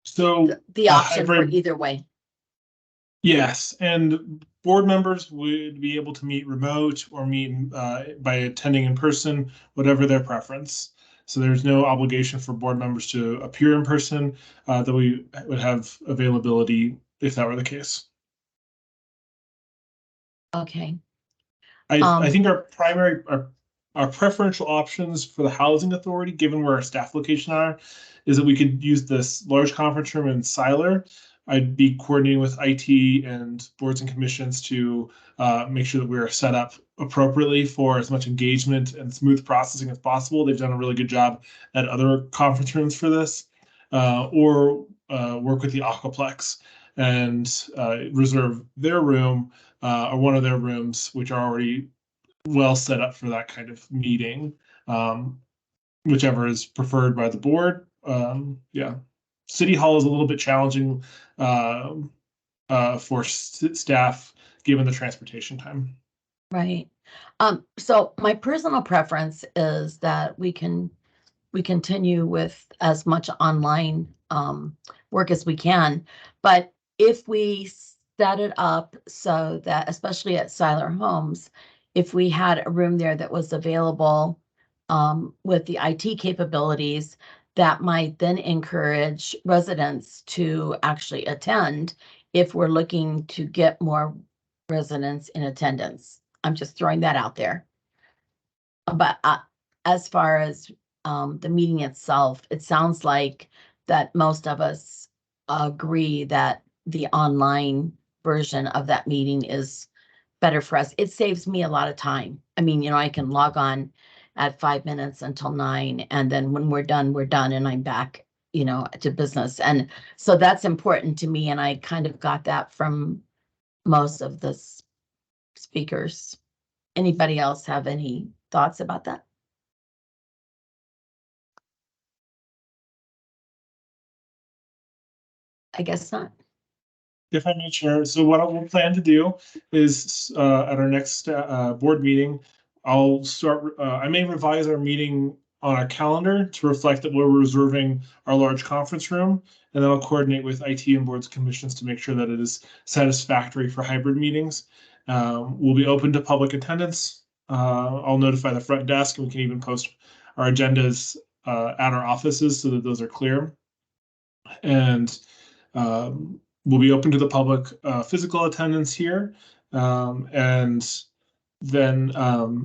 So the option for either way. Yes, and board members would be able to meet remote or meet by attending in person, whatever their preference. So there's no obligation for board members to appear in person, that we would have availability if that were the case. Okay. I think our our preferential options for the housing authority, given where our staff location are, is that we could use this large conference room in Siler. I'd be coordinating with IT and boards and commissions to make sure that we're set up appropriately for as much engagement and smooth processing as possible. They've done a really good job at other conference rooms for this, or work with the Aquaplex and reserve their room or one of their rooms, which are already well set up for that kind of meeting, whichever is preferred by the board. Yeah, City Hall is a little bit challenging for staff given the transportation time. Right. So my personal preference is that we continue with as much online work as we can. But if we set it up so that, especially at Siler Homes, if we had a room there that was available with the IT capabilities, that might then encourage residents to actually attend if we're looking to get more residents in attendance. I'm just throwing that out there. But as far as the meeting itself, it sounds like that most of us agree that the online version of that meeting is better for us. It saves me a lot of time. I mean, I can log on at 5 minutes until 9, and then when we're done, and I'm back, to business. And so that's important to me, and I kind of got that from most of the speakers. Anybody else have any thoughts about that? I guess not. If I may, Chair, so what we'll plan to do is at our next board meeting, I'll start. I may revise our meeting on our calendar to reflect that we're reserving our large conference room, and then I'll coordinate with IT and boards commissions to make sure that it is satisfactory for hybrid meetings. We'll be open to public attendance. I'll notify the front desk, and we can even post our agendas at our offices so that those are clear. And we'll be open to the public physical attendance here, and then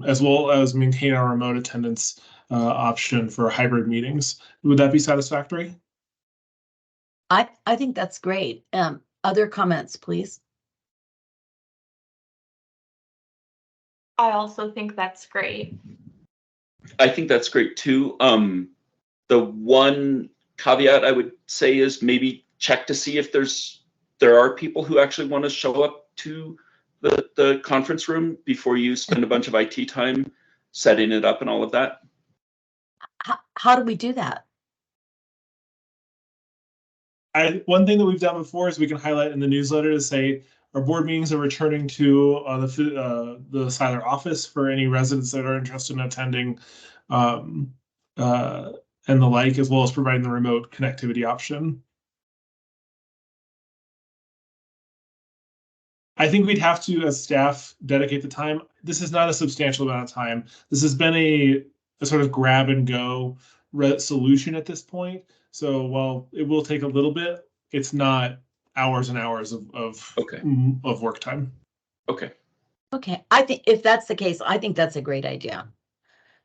as well as maintain our remote attendance option for hybrid meetings. Would that be satisfactory? I think that's great. Other comments, please? I also think that's great. I think that's great too. The one caveat I would say is maybe check to see if there are people who actually want to show up to the conference room before you spend a bunch of IT time setting it up and all of that. How do we do that? One thing that we've done before is we can highlight in the newsletter to say our board meetings are returning to the Siler office for any residents that are interested in attending, and the like, as well as providing the remote connectivity option. I think we'd have to, as staff, dedicate the time. This is not a substantial amount of time. This has been a sort of grab and go solution at this point. So while it will take a little bit, it's not hours and hours of work time. Okay. Okay, I think if that's the case, I think that's a great idea.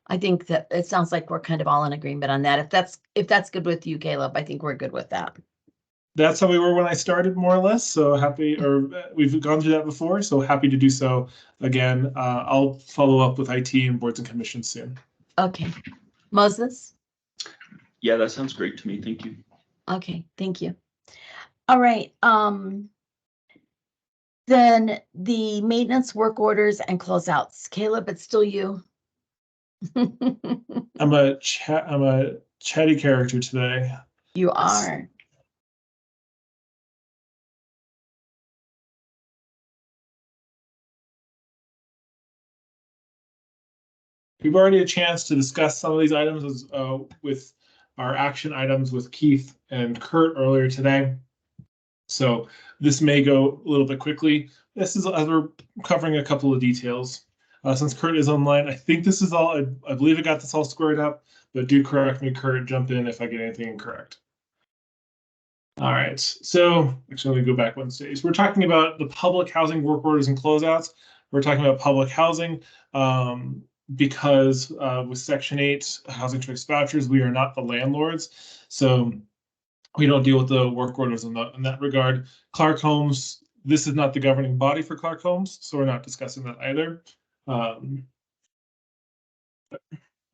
I think that it sounds like we're kind of all in agreement on that. If that's good with you, Caleb, I think we're good with that. That's how we were when I started, more or less. So happy, or we've gone through that before. So happy to do so again. I'll follow up with IT and boards and commissions soon. Okay, Moses? Yeah, that sounds great to me. Thank you. Okay, thank you. All right. Then the maintenance work orders and closeouts. Caleb, it's still you. I'm a chatty character today. You are. We've already had a chance to discuss some of these items with our action items with Keith and Kurt earlier today. So this may go a little bit quickly. This is as we're covering a couple of details. Since Kurt is online, I think this is all, I believe I got this all squared up, but do correct me, Kurt, jump in if I get anything incorrect. All right, so actually, let me go back one stage. We're talking about the public housing work orders and closeouts. We're talking about public housing because with Section 8 housing choice vouchers, we are not the landlords. So we don't deal with the work orders in that regard. Clark Homes, this is not the governing body for Clark Homes, so we're not discussing that either. All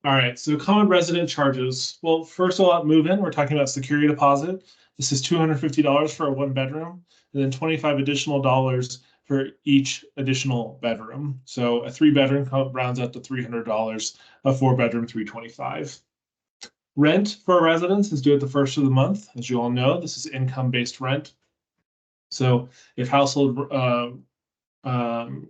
right, so common resident charges. Well, first of all, at move-in, we're talking about security deposit. This is $250 for a 1-bedroom, and then $25 additional for each additional bedroom. So a 3-bedroom rounds out to $300, a 4-bedroom, $325. Rent for a residence is due at the first of the month. As you all know, this is income-based rent. So if household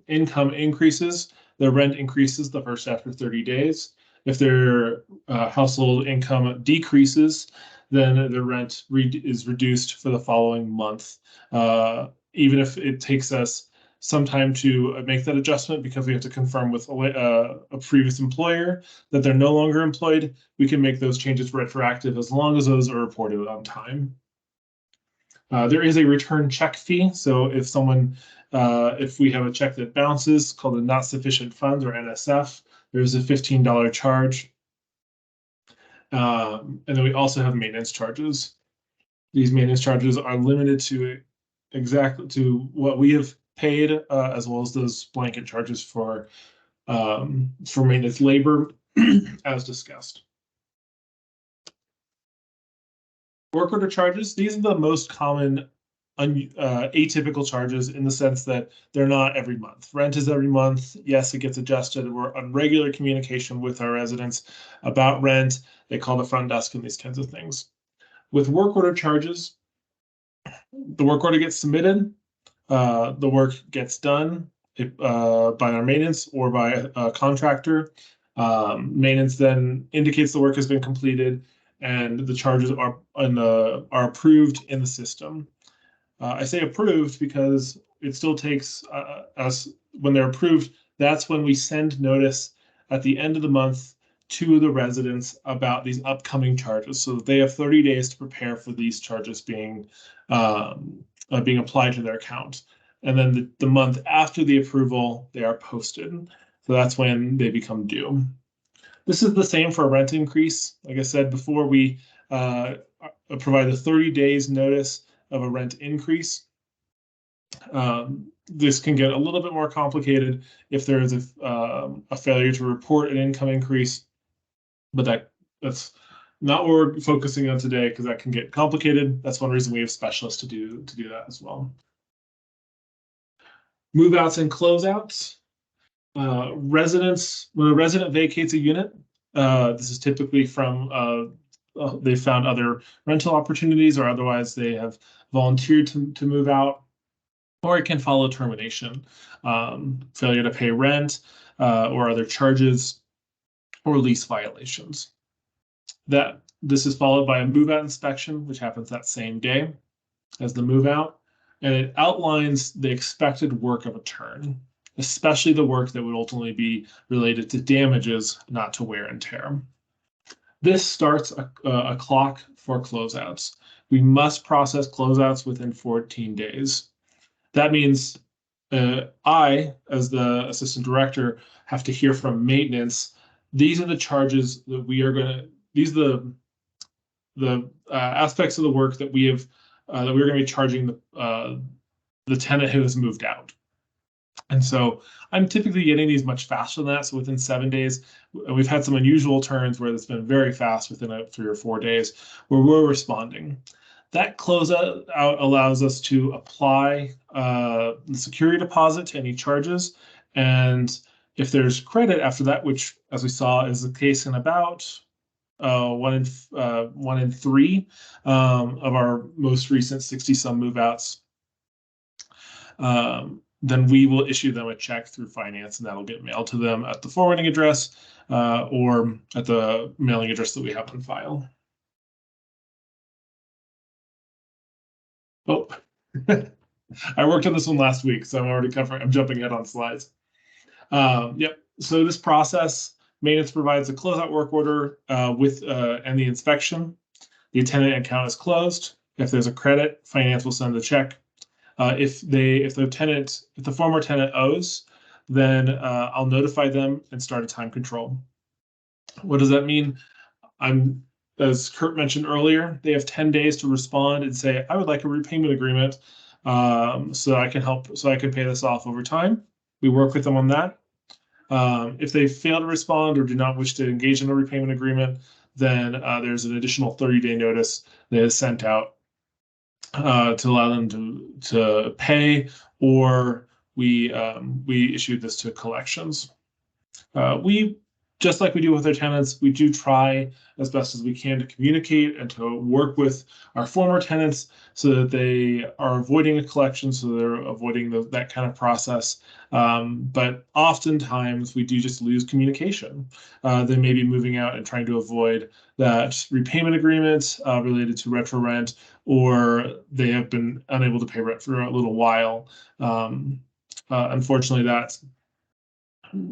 income increases, the rent increases the first after 30 days. If their household income decreases, then the rent is reduced for the following month. Even if it takes us some time to make that adjustment because we have to confirm with a previous employer that they're no longer employed, we can make those changes retroactive as long as those are reported on time. There is a return check fee. So if someone, if we have a check that bounces called a not sufficient funds or NSF, there's a $15 charge. And then we also have maintenance charges. These maintenance charges are limited to exactly to what we have paid, as well as those blanket charges for maintenance labor, as discussed. Work order charges, these are the most common atypical charges in the sense that they're not every month. Rent is every month. Yes, it gets adjusted. We're on regular communication with our residents about rent. They call the front desk and these kinds of things. With work order charges, the work order gets submitted. The work gets done by our maintenance or by a contractor. Maintenance then indicates the work has been completed and the charges are approved in the system. I say approved because it still takes us, when they're approved, that's when we send notice at the end of the month to the residents about these upcoming charges so that they have 30 days to prepare for these charges being applied to their account. And then the month after the approval, they are posted. So that's when they become due. This is the same for a rent increase. Like I said before, we provide a 30 days notice of a rent increase. This can get a little bit more complicated if there is a failure to report an income increase, but that's not what we're focusing on today because that can get complicated. That's one reason we have specialists to do that as well. Move outs and closeouts. Residents, when a resident vacates a unit, this is typically from they found other rental opportunities or otherwise they have volunteered to move out, or it can follow termination, failure to pay rent or other charges or lease violations. This is followed by a move out inspection, which happens that same day as the move out, and it outlines the expected work of a turn, especially the work that would ultimately be related to damages, not to wear and tear. This starts a clock for closeouts. We must process closeouts within 14 days. That means I, as the assistant director, have to hear from maintenance. These are the charges that we are going to, these are the aspects of the work that we have, that we're going to be charging the tenant who has moved out. And so I'm typically getting these much faster than that. So within 7 days, we've had some unusual turns where it's been very fast within 3 or 4 days where we're responding. That closeout allows us to apply the security deposit to any charges. And if there's credit after that, which as we saw is the case in about 1 in 3 of our most recent 60-some move-outs, then we will issue them a check through finance and that'll get mailed to them at the forwarding address or at the mailing address that we have on file. Oh, I worked on this one last week, so I'm already covering, I'm jumping ahead on slides. Yep, so this process, maintenance provides a closeout work order and the inspection. The tenant account is closed. If there's a credit, finance will send a check. If the former tenant owes, then I'll notify them and start a time control. What does that mean? As Kurt mentioned earlier, they have 10 days to respond and say, I would like a repayment agreement so I can pay this off over time. We work with them on that. If they fail to respond or do not wish to engage in a repayment agreement, then there's an additional 30-day notice that is sent out to allow them to pay, or we issue this to collections. We, just like we do with our tenants, we do try as best as we can to communicate and to work with our former tenants so that they are avoiding a collection, so they're avoiding that kind of process. But oftentimes we do just lose communication. They may be moving out and trying to avoid that repayment agreement related to retro rent, or they have been unable to pay rent for a little while. Unfortunately, that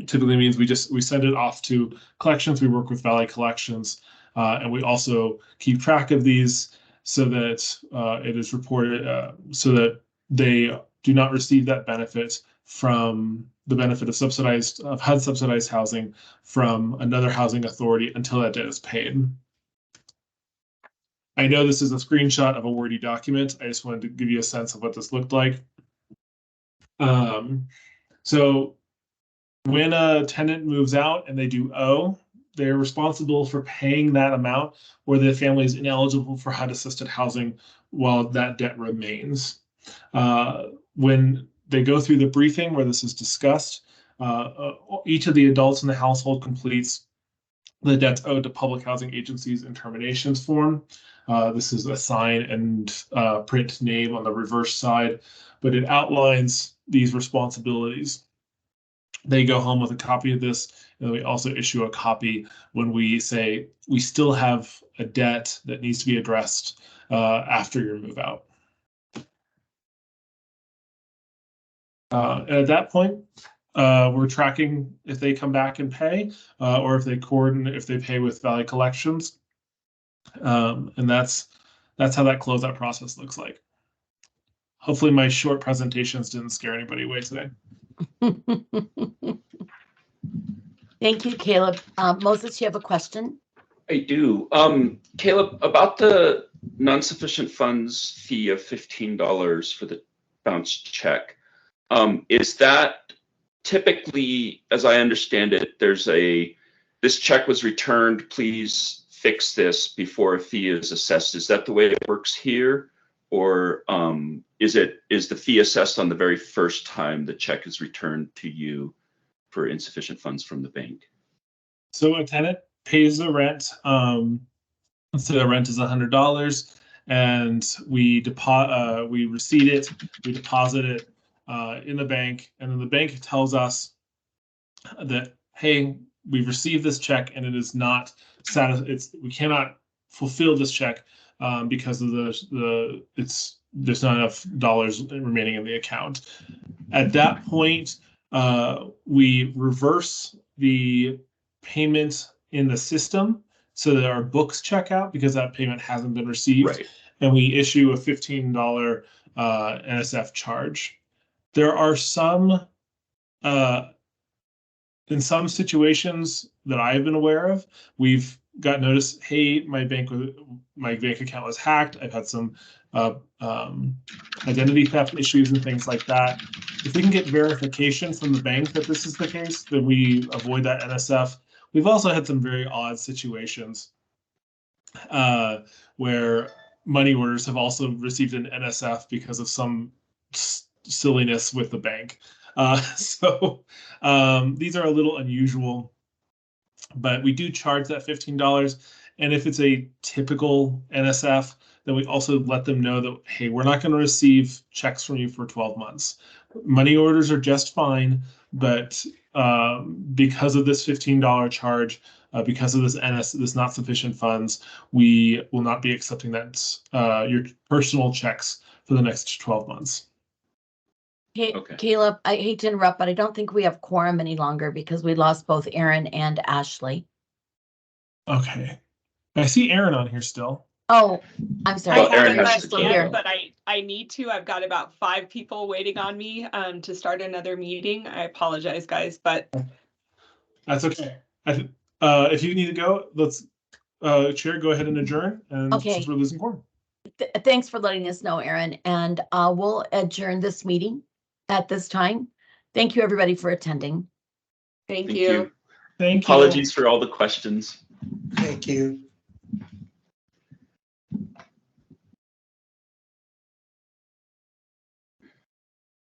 typically means we send it off to collections. We work with Valley Collections, and we also keep track of these so that it is reported so that they do not receive that benefit from the benefit of HUD subsidized housing from another housing authority until that debt is paid. I know this is a screenshot of a Wordy document. I just wanted to give you a sense of what this looked like. So when a tenant moves out and they do owe, they're responsible for paying that amount, or the family is ineligible for HUD assisted housing while that debt remains. When they go through the briefing where this is discussed, each of the adults in the household completes the debts owed to public housing agencies and terminations form. This is a sign and print name on the reverse side, but it outlines these responsibilities. They go home with a copy of this, and we also issue a copy when we say we still have a debt that needs to be addressed after your move out. And at that point, we're tracking if they come back and pay, or if they pay with Valley Collections, and that's how that closeout process looks like. Hopefully, my short presentations didn't scare anybody away today. Thank you, Caleb. Moses, you have a question? I do. Caleb, about the non-sufficient funds fee of $15 for the bounced check, is that typically, as I understand it, this check was returned, please fix this before a fee is assessed. Is that the way it works here? Or is the fee assessed on the very first time the check is returned to you for insufficient funds from the bank? So a tenant pays the rent. Let's say the rent is $100, and we receipt it, we deposit it in the bank, and then the bank tells us that, hey, we've received this check and it is not we cannot fulfill this check because of there's not enough dollars remaining in the account. At that point, we reverse the payment in the system so that our books check out because that payment hasn't been received, right, and we issue a $15 NSF charge. There are some in some situations that I've been aware of, we've got notice, hey, my bank account was hacked. I've had some identity theft issues and things like that. If we can get verification from the bank that this is the case, then we avoid that NSF. We've also had some very odd situations where money orders have also received an NSF because of some silliness with the bank. So these are a little unusual, but we do charge that $15. And if it's a typical NSF, then we also let them know that, hey, we're not going to receive checks from you for 12 months. Money orders are just fine, but because of this $15 charge, because of this not sufficient funds, we will not be accepting that your personal checks for the next 12 months. Hey, Okay. Caleb, I hate to interrupt, but I don't think we have quorum any longer because we lost both Aaron and Ashley. Okay. I see Aaron on here still. Oh, I'm sorry. Well, Erin haven't has left to Still jump here. yet, but I need to. I've got about 5 people waiting on me to start another meeting. I apologize, guys, but That's okay. If you need to go, let's, Chair, go ahead and adjourn, and Okay. since we're losing quorum. Thanks for letting us know, Aaron, and we'll adjourn this meeting at this time. Thank you, everybody, for attending. thank Thank you. you. Thank you. Apologies for all the questions. Thank you.